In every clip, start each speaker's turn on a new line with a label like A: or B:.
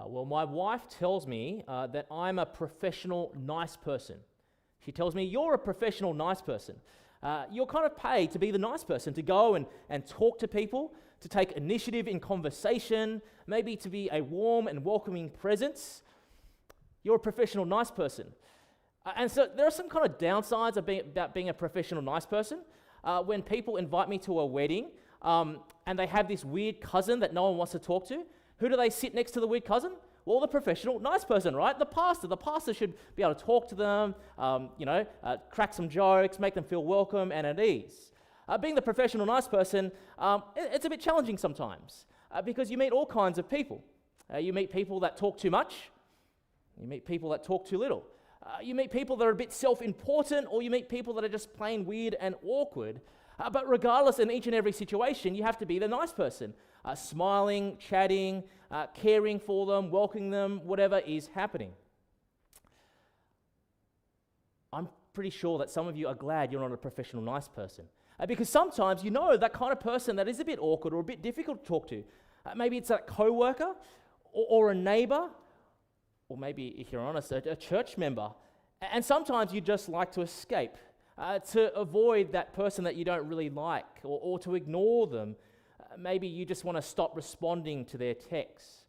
A: Well, my wife tells me that I'm a professional nice person. She tells me, you're a professional nice person. You're kind of paid to be the nice person, to go and talk to people, to take initiative in conversation, maybe to be a warm and welcoming presence. You're a professional nice person. And so there are some kind of downsides about being a professional nice person. When people invite me to a wedding and they have this weird cousin that no one wants to talk to, who do they sit next to the weird cousin? Well, the professional nice person, right? The pastor. The pastor should be able to talk to them, crack some jokes, make them feel welcome and at ease. Being the professional nice person, it's a bit challenging sometimes because you meet all kinds of people. You meet people that talk too much. You meet people that talk too little. You meet people that are a bit self-important, or you meet people that are just plain weird and awkward. But regardless, in each and every situation, you have to be the nice person, smiling, chatting, caring for them, welcoming them, whatever is happening. I'm pretty sure that some of you are glad you're not a professional nice person, because sometimes you know that kind of person that is a bit awkward or a bit difficult to talk to. Maybe it's a co-worker or a neighbor, or maybe, if you're honest, a church member. And sometimes you just like to escape, to avoid that person that you don't really like, or to ignore them. Maybe you just want to stop responding to their texts.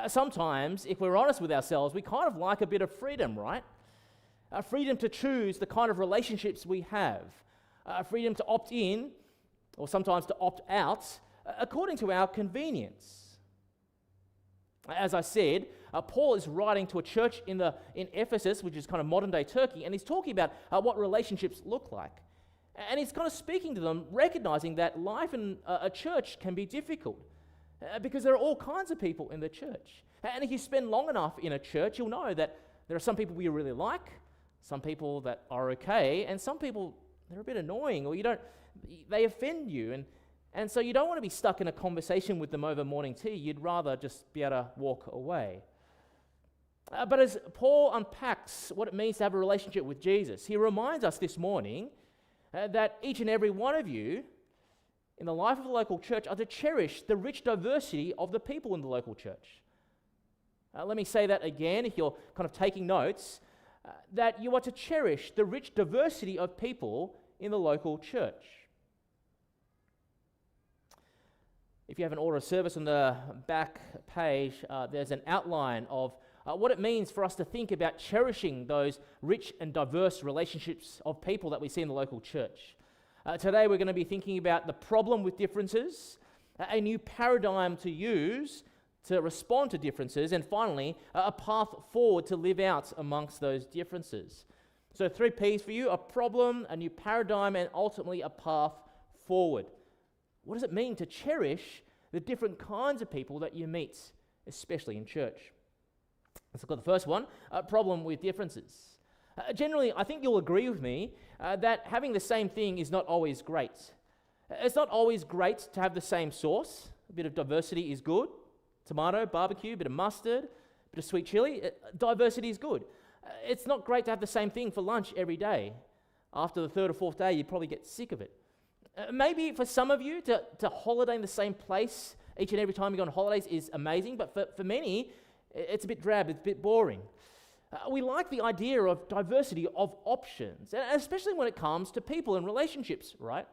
A: Sometimes, if we're honest with ourselves, we kind of like a bit of freedom, right? Freedom to choose the kind of relationships we have. Freedom to opt in, or sometimes to opt out, according to our convenience. As I said, Paul is writing to a church in Ephesus, which is kind of modern-day Turkey, and he's talking about what relationships look like. And he's kind of speaking to them, recognizing that life in a church can be difficult because there are all kinds of people in the church. And if you spend long enough in a church, you'll know that there are some people you really like, some people that are okay, and some people, they're a bit annoying, or they offend you. And so you don't want to be stuck in a conversation with them over morning tea. You'd rather just be able to walk away. But as Paul unpacks what it means to have a relationship with Jesus, he reminds us this morning that each and every one of you in the life of the local church are to cherish the rich diversity of the people in the local church. Let me say that again, if you're kind of taking notes, that you are to cherish the rich diversity of people in the local church. If you have an order of service on the back page, there's an outline of what it means for us to think about cherishing those rich and diverse relationships of people that we see in the local church. Today we're going to be thinking about the problem with differences, a new paradigm to use to respond to differences, and finally, a path forward to live out amongst those differences. So 3 P's for you: a problem, a new paradigm, and ultimately a path forward. What does it mean to cherish the different kinds of people that you meet, especially in church? Let's look at the first one, a problem with differences. Generally, I think you'll agree with me that having the same thing is not always great. It's not always great to have the same sauce. A bit of diversity is good. Tomato, barbecue, a bit of mustard, a bit of sweet chili. Diversity is good. It's not great to have the same thing for lunch every day. After the 3rd or 4th day, you probably get sick of it. Maybe for some of you, to holiday in the same place each and every time you go on holidays is amazing, but for many, it's a bit drab, it's a bit boring. We like the idea of diversity of options, and especially when it comes to people and relationships, right?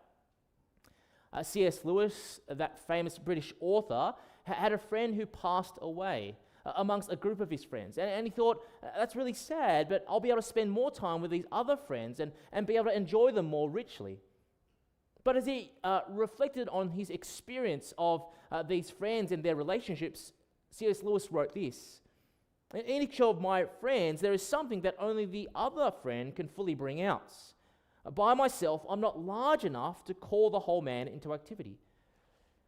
A: C.S. Lewis, that famous British author, had a friend who passed away amongst a group of his friends. And he thought, that's really sad, but I'll be able to spend more time with these other friends and be able to enjoy them more richly. But as he reflected on his experience of these friends and their relationships, C.S. Lewis wrote this: "In each of my friends, there is something that only the other friend can fully bring out. By myself, I'm not large enough to call the whole man into activity."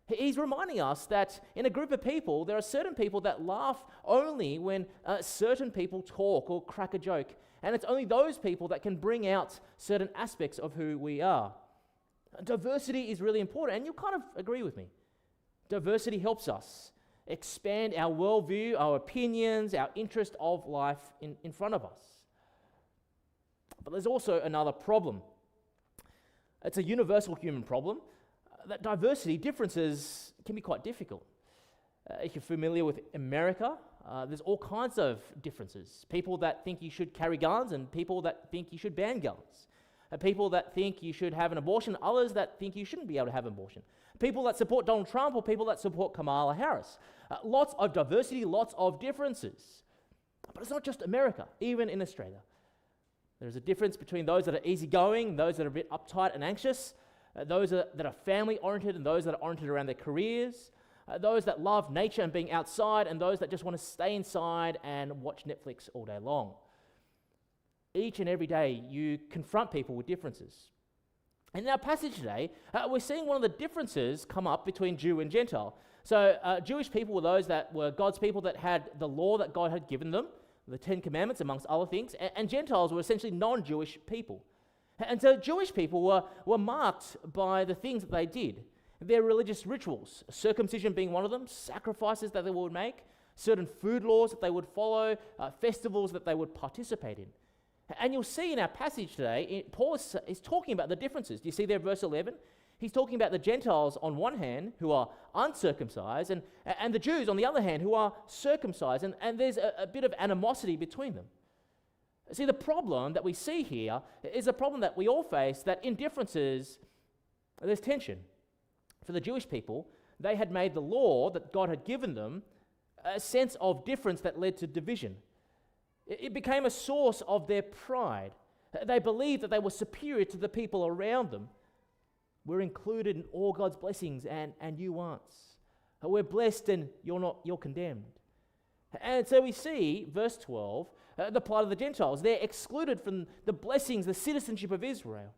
A: He's reminding us that in a group of people, there are certain people that laugh only when certain people talk or crack a joke. And it's only those people that can bring out certain aspects of who we are. Diversity is really important, and you'll kind of agree with me. Diversity helps us expand our worldview, our opinions, our interest of life in front of us. But there's also another problem. It's a universal human problem, that diversity, differences, can be quite difficult. If you're familiar with America, there's all kinds of differences. People that think you should carry guns and people that think you should ban guns. People that think you should have an abortion, others that think you shouldn't be able to have an abortion. People that support Donald Trump or people that support Kamala Harris. Lots of diversity, lots of differences. But it's not just America, even in Australia. There's a difference between those that are easygoing, those that are a bit uptight and anxious, those that are family-oriented and those that are oriented around their careers, those that love nature and being outside, and those that just want to stay inside and watch Netflix all day long. Each and every day, you confront people with differences. And in our passage today, we're seeing one of the differences come up between Jew and Gentile. So Jewish people were those that were God's people that had the law that God had given them, the Ten Commandments amongst other things, and Gentiles were essentially non-Jewish people. And so Jewish people were marked by the things that they did, their religious rituals, circumcision being one of them, sacrifices that they would make, certain food laws that they would follow, festivals that they would participate in. And you'll see in our passage today, Paul is talking about the differences. Do you see there, verse 11? He's talking about the Gentiles on one hand who are uncircumcised and the Jews on the other hand who are circumcised. And there's a bit of animosity between them. See, the problem that we see here is a problem that we all face, that in differences, there's tension. For the Jewish people, they had made the law that God had given them a sense of difference that led to division. It became a source of their pride. They believed that they were superior to the people around them. We're included in all God's blessings and you aren't. We're blessed and you're condemned. And so we see, verse 12, the plight of the Gentiles. They're excluded from the blessings, the citizenship of Israel.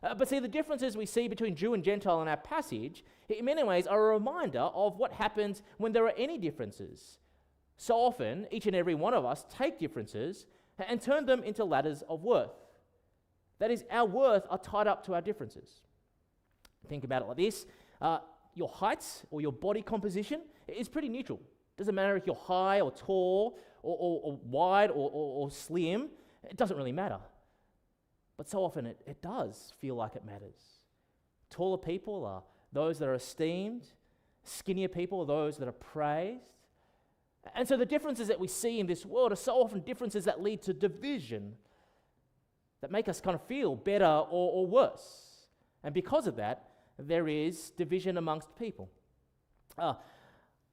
A: But see, the differences we see between Jew and Gentile in our passage, in many ways, are a reminder of what happens when there are any differences. So often, each and every one of us take differences and turn them into ladders of worth. That is, our worth are tied up to our differences. Think about it like this. Your height or your body composition is pretty neutral. Doesn't matter if you're high or tall or wide or slim. It doesn't really matter. But so often it does feel like it matters. Taller people are those that are esteemed. Skinnier people are those that are praised. And so the differences that we see in this world are so often differences that lead to division, that make us kind of feel better or worse. And because of that, there is division amongst people. I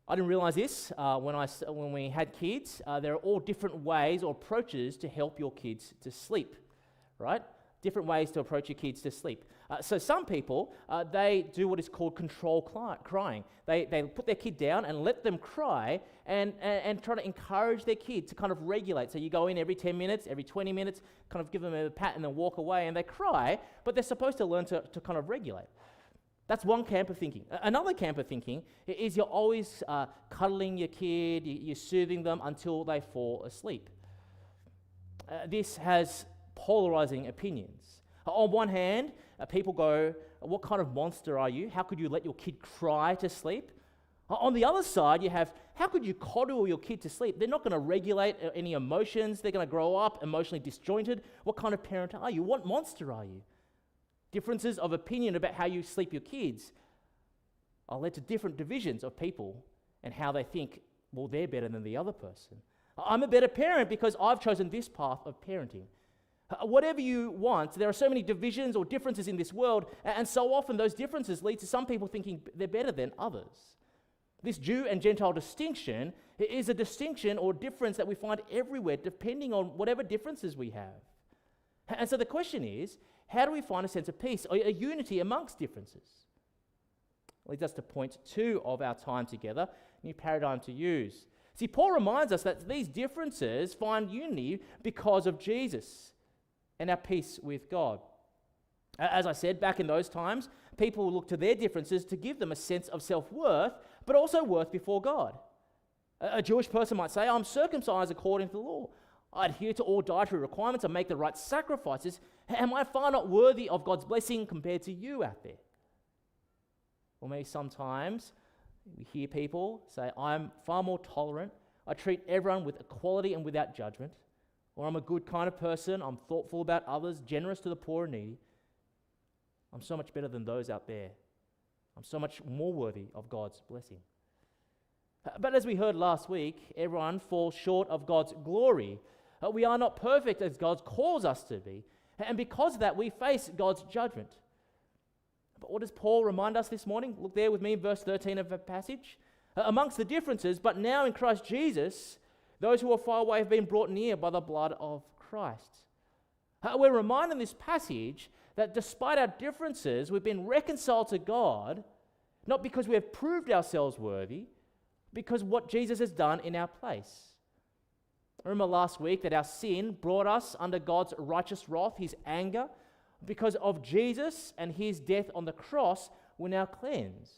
A: didn't realize this when we had kids. There are all different ways or approaches to help your kids to sleep, right? Different ways to approach your kids to sleep. So some people, they do what is called control crying. They put their kid down and let them cry and try to encourage their kid to kind of regulate. So you go in every 10 minutes, every 20 minutes, kind of give them a pat and then walk away, and they cry, but they're supposed to learn to kind of regulate. That's one camp of thinking. Another camp of thinking is you're always cuddling your kid, you're soothing them until they fall asleep. This has polarizing opinions. On one hand, people go, what kind of monster are you? How could you let your kid cry to sleep? On the other side, you have, how could you coddle your kid to sleep? They're not going to regulate any emotions. They're going to grow up emotionally disjointed. What kind of parent are you? What monster are you? Differences of opinion about how you sleep your kids are led to different divisions of people and how they think, well, they're better than the other person. I'm a better parent because I've chosen this path of parenting. Whatever you want, there are so many divisions or differences in this world, and so often those differences lead to some people thinking they're better than others. This Jew and Gentile distinction is a distinction or difference that we find everywhere, depending on whatever differences we have. And so the question is, how do we find a sense of peace, or a unity amongst differences? Leads us to point 2 of our time together, new paradigm to use. See, Paul reminds us that these differences find unity because of Jesus and our peace with God. As I said, back in those times, people looked to their differences to give them a sense of self-worth, but also worth before God. A Jewish person might say, I'm circumcised according to the law. I adhere to all dietary requirements. I make the right sacrifices. Am I far not worthy of God's blessing compared to you out there? Or maybe sometimes we hear people say, I'm far more tolerant. I treat everyone with equality and without judgment. Or I'm a good kind of person. I'm thoughtful about others, generous to the poor and needy. I'm so much better than those out there. I'm so much more worthy of God's blessing. But as we heard last week, everyone falls short of God's glory. We are not perfect as God calls us to be. And because of that, we face God's judgment. But what does Paul remind us this morning? Look there with me in verse 13 of the passage. Amongst the differences, but now in Christ Jesus, those who are far away have been brought near by the blood of Christ. We're reminded in this passage that despite our differences, we've been reconciled to God, not because we have proved ourselves worthy, because what Jesus has done in our place. Remember last week that our sin brought us under God's righteous wrath, his anger. Because of Jesus and his death on the cross, we're now cleansed.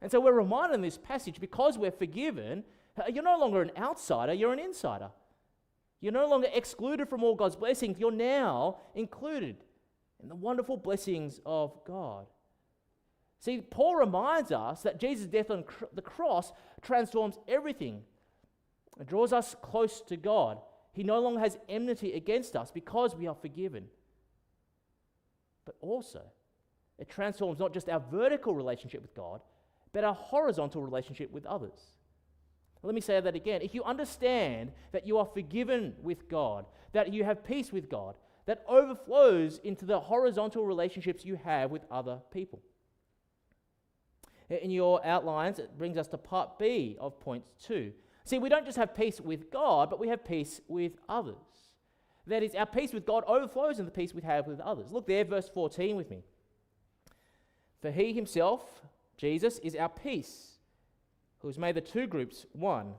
A: And so we're reminded in this passage, because we're forgiven, you're no longer an outsider, you're an insider. You're no longer excluded from all God's blessings, you're now included in the wonderful blessings of God. See, Paul reminds us that Jesus' death on the cross transforms everything. It draws us close to God. He no longer has enmity against us because we are forgiven. But also, it transforms not just our vertical relationship with God, but our horizontal relationship with others. Let me say that again. If you understand that you are forgiven with God, that you have peace with God, that overflows into the horizontal relationships you have with other people. In your outlines, it brings us to part B of point 2. See, we don't just have peace with God, but we have peace with others. That is, our peace with God overflows in the peace we have with others. Look there, verse 14 with me. For he himself, Jesus, is our peace, who has made the two groups one,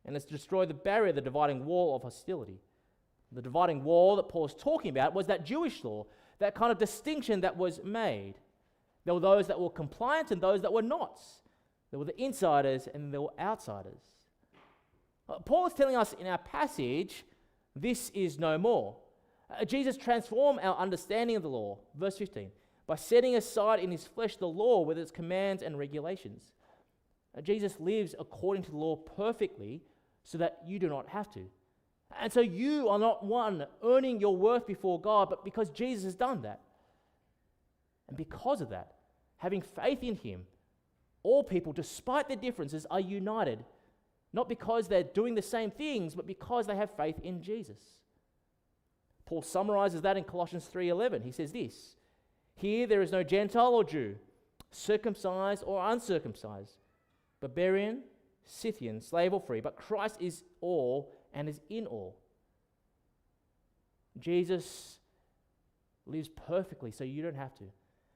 A: and has destroyed the barrier, the dividing wall of hostility. The dividing wall that Paul is talking about was that Jewish law, that kind of distinction that was made. There were those that were compliant and those that were not. There were the insiders and there were outsiders. Paul is telling us in our passage, this is no more. Jesus transformed our understanding of the law, verse 15, by setting aside in his flesh the law with its commands and regulations. Jesus lives according to the law perfectly so that you do not have to. And so you are not one earning your worth before God, but because Jesus has done that. And because of that, having faith in him, all people, despite their differences, are united, not because they're doing the same things, but because they have faith in Jesus. Paul summarizes that in Colossians 3:11. He says this, here there is no Gentile or Jew, circumcised or uncircumcised, barbarian, Scythian, slave or free, but Christ is all and is in all. Jesus lives perfectly, so you don't have to.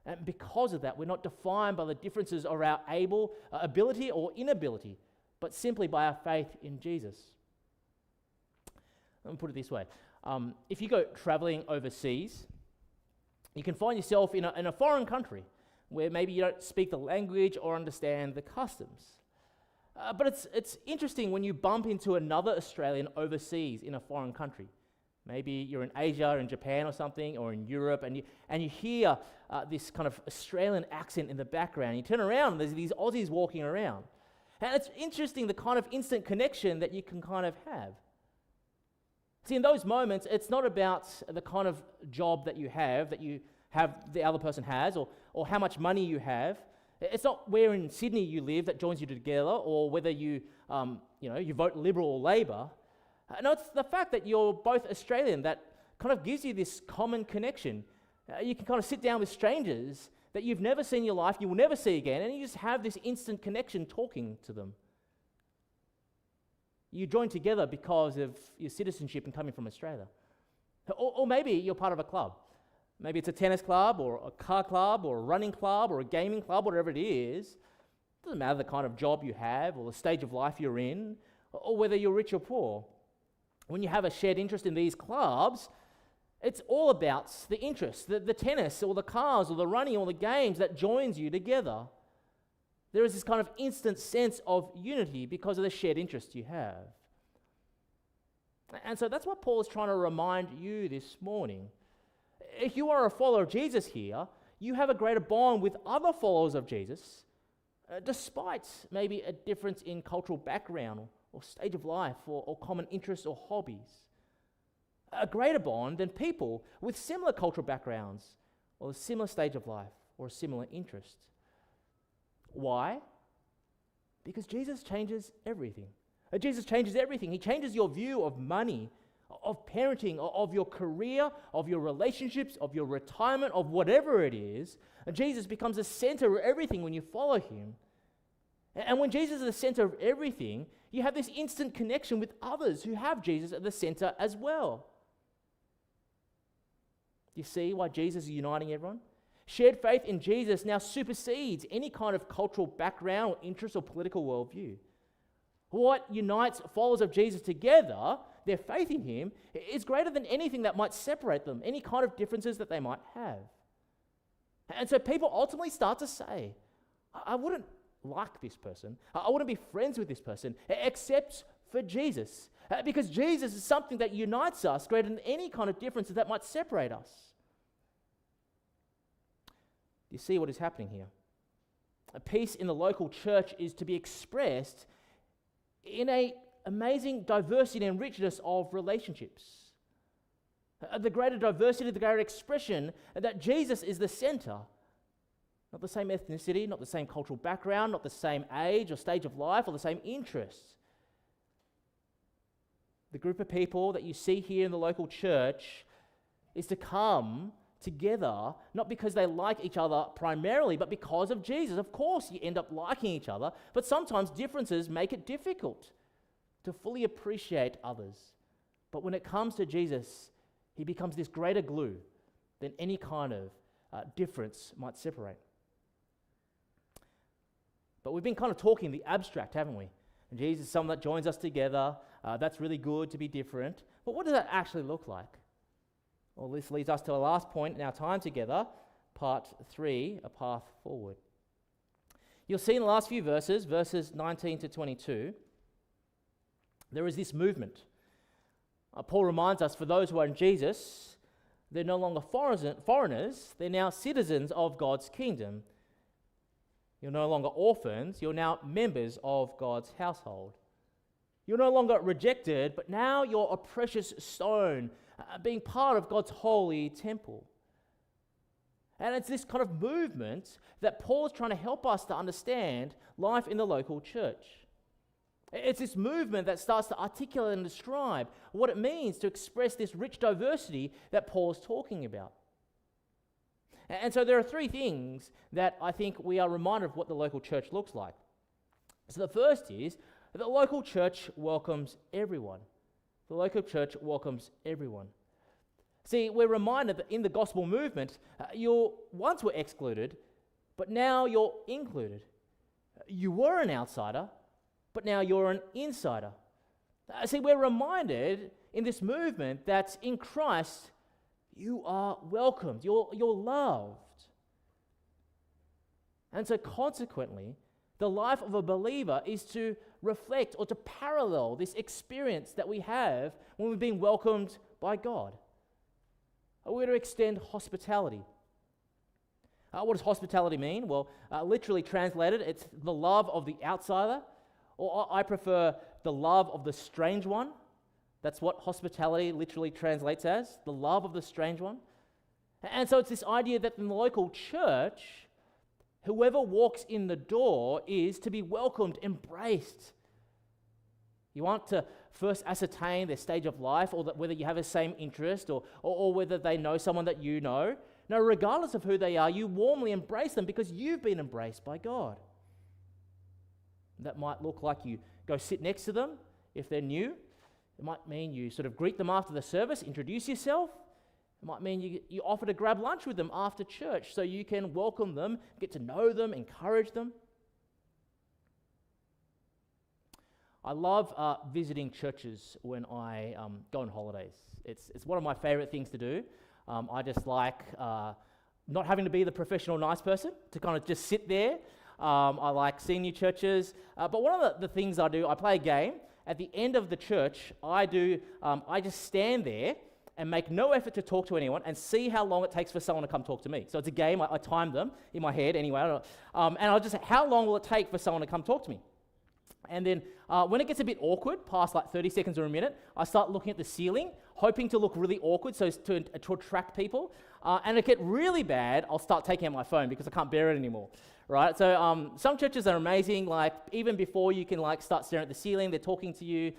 A: And because of that, we're not defined by the differences of our ability or inability, but simply by our faith in Jesus. Let me put it this way. If you go traveling overseas, you can find yourself in a foreign country where maybe you don't speak the language or understand the customs. But it's interesting when you bump into another Australian overseas in a foreign country. Maybe you're in Asia, in Japan or something, or in Europe, and you hear this kind of Australian accent in the background. You turn around and there's these Aussies walking around. And it's interesting the kind of instant connection that you can kind of have. See, in those moments, it's not about the kind of job that you have the other person has, or how much money you have. It's not where in Sydney you live that joins you together, or whether you vote Liberal or Labor. No, it's the fact that you're both Australian that kind of gives you this common connection. You can kind of sit down with strangers that you've never seen in your life, you will never see again, and you just have this instant connection talking to them. You join together because of your citizenship and coming from Australia. Or maybe you're part of a club. Maybe it's a tennis club, or a car club, or a running club, or a gaming club, whatever it is. It doesn't matter the kind of job you have, or the stage of life you're in, or whether you're rich or poor. When you have a shared interest in these clubs, it's all about the interest, the tennis, or the cars, or the running, or the games that joins you together. There is this kind of instant sense of unity because of the shared interest you have. And so that's what Paul is trying to remind you this morning. If you are a follower of Jesus here, you have a greater bond with other followers of Jesus, despite maybe a difference in cultural background or stage of life or common interests or hobbies. A greater bond than people with similar cultural backgrounds or a similar stage of life or a similar interest. Why? Because Jesus changes everything. Jesus changes everything. He changes your view of money, of parenting, of your career, of your relationships, of your retirement, of whatever it is. And Jesus becomes the center of everything when you follow him. And when Jesus is the center of everything, you have this instant connection with others who have Jesus at the center as well. You see why Jesus is uniting everyone? Shared faith in Jesus now supersedes any kind of cultural background or interest or political worldview. What unites followers of Jesus together, their faith in him, is greater than anything that might separate them, any kind of differences that they might have. And so people ultimately start to say, I wouldn't like this person, I wouldn't be friends with this person, except for Jesus. Because Jesus is something that unites us greater than any kind of differences that might separate us. You see what is happening here? A peace in the local church is to be expressed in an amazing diversity and richness of relationships. The greater diversity, the greater expression that Jesus is the center. Not the same ethnicity, not the same cultural background, not the same age or stage of life or the same interests. The group of people that you see here in the local church is to come together, not because they like each other primarily, but because of Jesus. Of course, you end up liking each other, but sometimes differences make it difficult to fully appreciate others. But when it comes to Jesus, he becomes this greater glue than any kind of difference might separate. But we've been kind of talking the abstract, haven't we? And Jesus is someone that joins us together. That's really good to be different. But what does that actually look like? Well, this leads us to our last point in our time together, part 3, a path forward. You'll see in the last few verses 19 to 22, there is this movement. Paul reminds us, for those who are in Jesus, they're no longer foreigners, they're now citizens of God's kingdom. You're no longer orphans, you're now members of God's household. You're no longer rejected, but now you're a precious stone, being part of God's holy temple. And it's this kind of movement that Paul is trying to help us to understand life in the local church. It's this movement that starts to articulate and describe what it means to express this rich diversity that Paul is talking about. And so there are 3 things that I think we are reminded of what the local church looks like. So the first is that the local church welcomes everyone. The local church welcomes everyone. See, we're reminded that in the gospel movement, you once were excluded, but now you're included. You were an outsider, but now you're an insider. See, we're reminded in this movement that in Christ, you are welcomed, you're loved. And so consequently, the life of a believer is to reflect or to parallel this experience that we have when we've been welcomed by God. We're to extend hospitality. What does hospitality mean? Well, literally translated, it's the love of the outsider, or I prefer the love of the strange one. That's what hospitality literally translates as, the love of the strange one. And so it's this idea that in the local church, whoever walks in the door is to be welcomed, embraced. You want to first ascertain their stage of life, or that whether you have the same interest, or whether they know someone that you know. No, regardless of who they are, you warmly embrace them because you've been embraced by God. That might look like you go sit next to them if they're new. It might mean you sort of greet them after the service, introduce yourself. It might mean you offer to grab lunch with them after church so you can welcome them, get to know them, encourage them. I love visiting churches when I go on holidays. It's one of my favorite things to do. I just like not having to be the professional nice person, to kind of just sit there. I like seeing new churches. But one of the things I do, I play a game. At the end of the church, I just stand there and make no effort to talk to anyone and see how long it takes for someone to come talk to me. So it's a game. I time them in my head anyway. And I'll just say, how long will it take for someone to come talk to me? And then when it gets a bit awkward, past like 30 seconds or a minute, I start looking at the ceiling, hoping to look really awkward so as to attract people. And it get really bad, I'll start taking out my phone because I can't bear it anymore, right? So some churches are amazing, like even before you can like start staring at the ceiling, they're talking to you.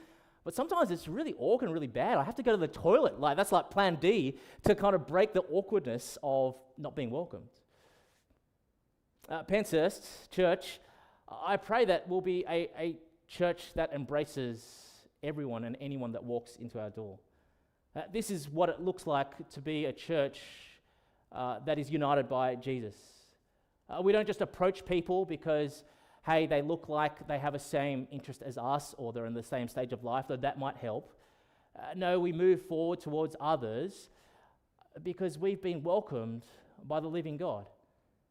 A: But sometimes it's really awkward and really bad. I have to go to the toilet. Like that's like plan D to kind of break the awkwardness of not being welcomed. Penshurst Church, I pray that we'll be a church that embraces everyone and anyone that walks into our door. This is what it looks like to be a church that is united by Jesus. We don't just approach people because, hey, they look like they have the same interest as us or they're in the same stage of life, though that might help. No, we move forward towards others because we've been welcomed by the living God.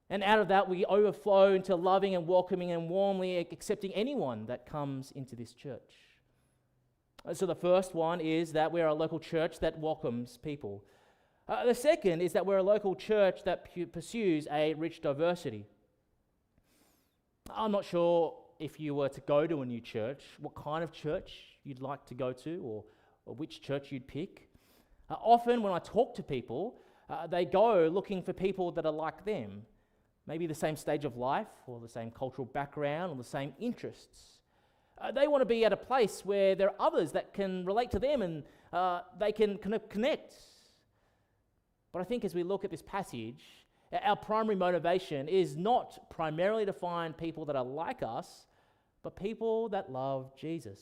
A: And out of that, we overflow into loving and welcoming and warmly accepting anyone that comes into this church. So the first one is that we're a local church that welcomes people. The second is that we're a local church that pursues a rich diversity. I'm not sure if you were to go to a new church, what kind of church you'd like to go to or which church you'd pick. Often when I talk to people, they go looking for people that are like them. Maybe the same stage of life or the same cultural background or the same interests. They want to be at a place where there are others that can relate to them and they can kind of connect. But I think as we look at this passage, our primary motivation is not primarily to find people that are like us, but people that love Jesus.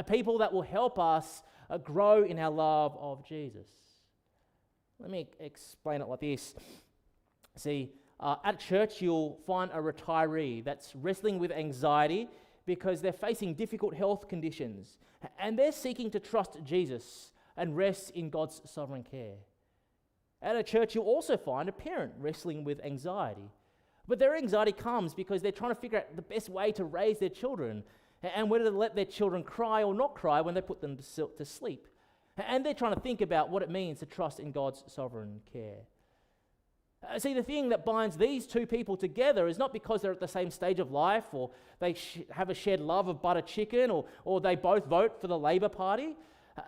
A: People that will help us grow in our love of Jesus. Let me explain it like this. See, at church, you'll find a retiree that's wrestling with anxiety because they're facing difficult health conditions and they're seeking to trust Jesus and rest in God's sovereign care. At a church, you'll also find a parent wrestling with anxiety. But their anxiety comes because they're trying to figure out the best way to raise their children and whether to let their children cry or not cry when they put them to sleep. And they're trying to think about what it means to trust in God's sovereign care. See, the thing that binds these two people together is not because they're at the same stage of life or they have a shared love of butter chicken or they both vote for the Labour Party.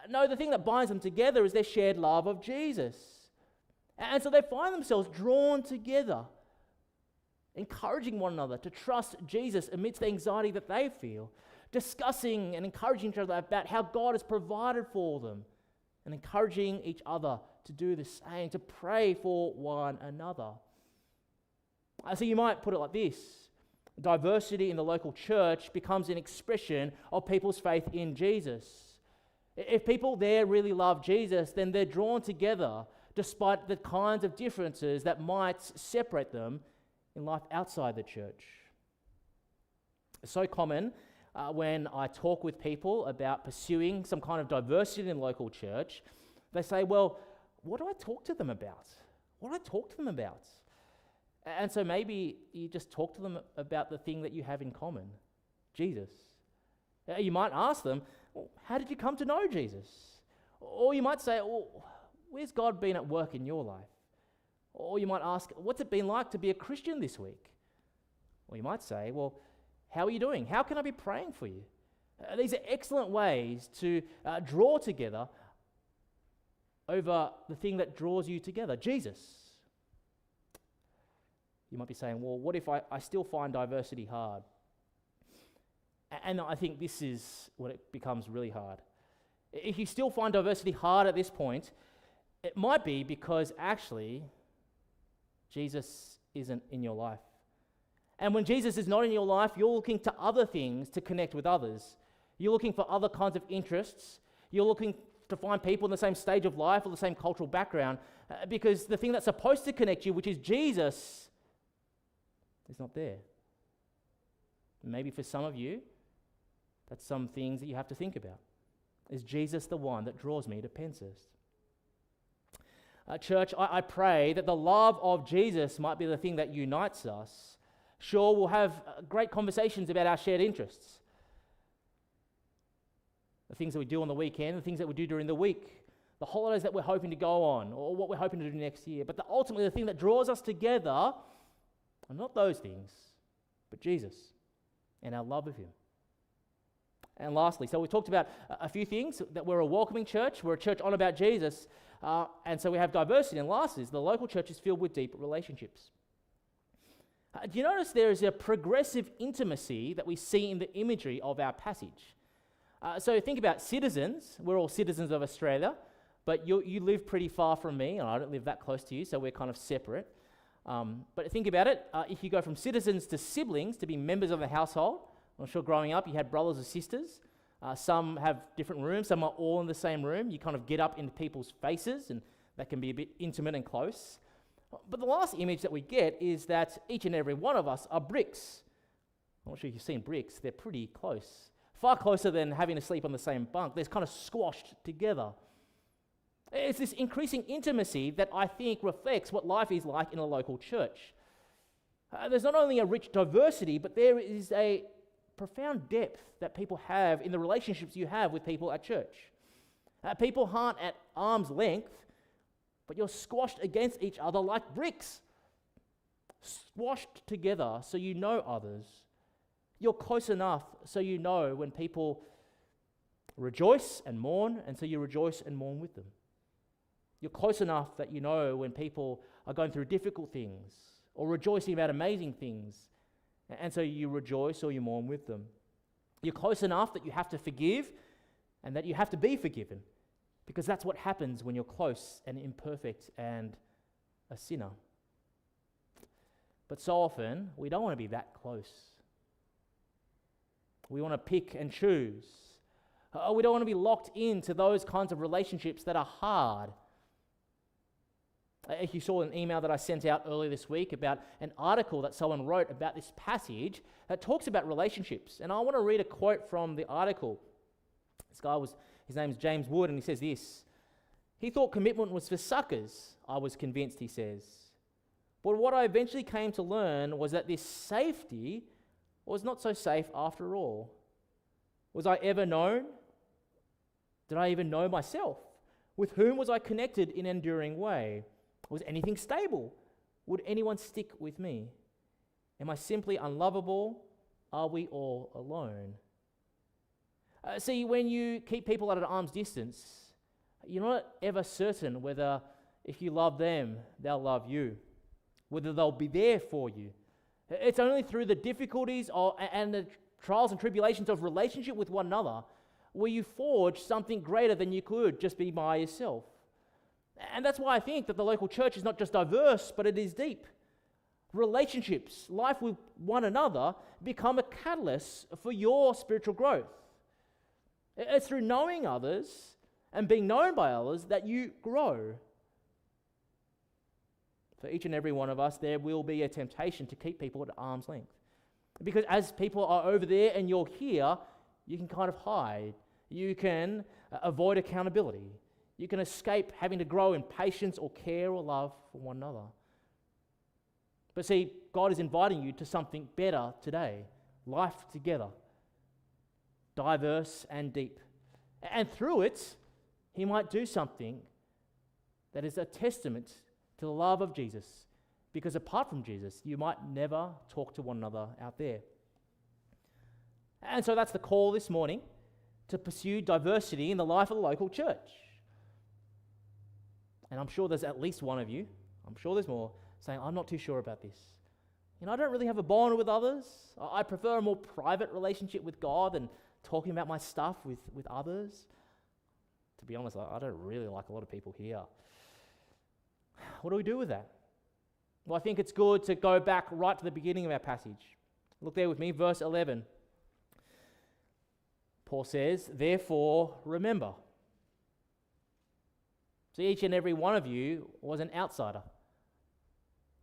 A: No, the thing that binds them together is their shared love of Jesus. And so they find themselves drawn together, encouraging one another to trust Jesus amidst the anxiety that they feel, discussing and encouraging each other about how God has provided for them, and encouraging each other to do the same, to pray for one another. So you might put it like this. Diversity in the local church becomes an expression of people's faith in Jesus. If people there really love Jesus, then they're drawn together despite the kinds of differences that might separate them in life outside the church. It's so common when I talk with people about pursuing some kind of diversity in local church, they say, well, what do I talk to them about? What do I talk to them about? And so maybe you just talk to them about the thing that you have in common, Jesus. You might ask them, well, how did you come to know Jesus? Or you might say, well, where's God been at work in your life? Or you might ask, what's it been like to be a Christian this week? Or you might say, well, how are you doing? How can I be praying for you? These are excellent ways to draw together over the thing that draws you together, Jesus. You might be saying, well, what if I still find diversity hard? And I think this is when it becomes really hard. If you still find diversity hard at this point, it might be because actually Jesus isn't in your life. And when Jesus is not in your life, you're looking to other things to connect with others. You're looking for other kinds of interests. You're looking to find people in the same stage of life or the same cultural background because the thing that's supposed to connect you, which is Jesus, is not there. Maybe for some of you, that's some things that you have to think about. Is Jesus the one that draws me to Penshurst? Church, I pray that the love of Jesus might be the thing that unites us. Sure, we'll have great conversations about our shared interests. The things that we do on the weekend, the things that we do during the week, the holidays that we're hoping to go on, or what we're hoping to do next year. But ultimately, the thing that draws us together are not those things, but Jesus and our love of Him. And lastly, so we talked about a few things, that we're a welcoming church, we're a church on about Jesus, and so we have diversity. And lastly, the local church is filled with deep relationships. Do you notice there is a progressive intimacy that we see in the imagery of our passage? So think about citizens. We're all citizens of Australia, but you live pretty far from me, and I don't live that close to you, so we're kind of separate. But think about it. If you go from citizens to siblings, to be members of a household, I'm sure growing up you had brothers or sisters. Some have different rooms, some are all in the same room. You kind of get up into people's faces, and that can be a bit intimate and close. But the last image that we get is that each and every one of us are bricks. I'm not sure if you've seen bricks, they're pretty close. Far closer than having to sleep on the same bunk. They're kind of squashed together. It's this increasing intimacy that I think reflects what life is like in a local church. There's not only a rich diversity, but there is a profound depth that people have in the relationships you have with people at church. People aren't at arm's length, but you're squashed against each other like bricks. Squashed together so you know others. You're close enough so you know when people rejoice and mourn, and so you rejoice and mourn with them. You're close enough that you know when people are going through difficult things or rejoicing about amazing things, and so you rejoice or you mourn with them. You're close enough that you have to forgive and that you have to be forgiven, because that's what happens when you're close and imperfect and a sinner. But so often, we don't want to be that close. We want to pick and choose. We don't want to be locked into those kinds of relationships that are hard. If you saw an email that I sent out earlier this week about an article that someone wrote about this passage that talks about relationships. And I want to read a quote from the article. His name's James Wood, and he says this. He thought commitment was for suckers, I was convinced, he says. But what I eventually came to learn was that this safety was not so safe after all. Was I ever known? Did I even know myself? With whom was I connected in an enduring way? Was anything stable? Would anyone stick with me? Am I simply unlovable? Are we all alone? See, when you keep people at an arm's distance, you're not ever certain whether if you love them, they'll love you, whether they'll be there for you. It's only through the difficulties and the trials and tribulations of relationship with one another where you forge something greater than you could just be by yourself. And that's why I think that the local church is not just diverse, but it is deep. Relationships, life with one another, become a catalyst for your spiritual growth. It's through knowing others and being known by others that you grow. For each and every one of us, there will be a temptation to keep people at arm's length. Because as people are over there and you're here, you can kind of hide. You can avoid accountability. You can escape having to grow in patience or care or love for one another. But see, God is inviting you to something better today. Life together. Diverse and deep. And through it, He might do something that is a testament to the love of Jesus. Because apart from Jesus, you might never talk to one another out there. And so that's the call this morning, to pursue diversity in the life of the local church. And I'm sure there's at least one of you, I'm sure there's more, saying, I'm not too sure about this. I don't really have a bond with others. I prefer a more private relationship with God than talking about my stuff with others. To be honest, I don't really like a lot of people here. What do we do with that? Well, I think it's good to go back right to the beginning of our passage. Look there with me, verse 11. Paul says, therefore, remember. So each and every one of you was an outsider.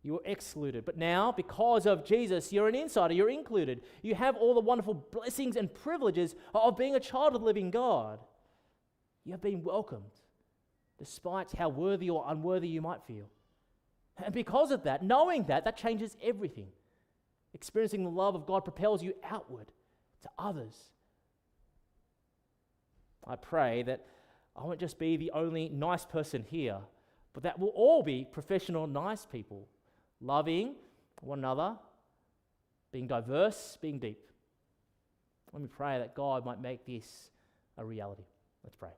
A: You were excluded. But now, because of Jesus, you're an insider. You're included. You have all the wonderful blessings and privileges of being a child of the living God. You have been welcomed, despite how worthy or unworthy you might feel. And because of that, knowing that changes everything. Experiencing the love of God propels you outward to others. I pray that I won't just be the only nice person here, but that we'll all be professional, nice people, loving one another, being diverse, being deep. Let me pray that God might make this a reality. Let's pray.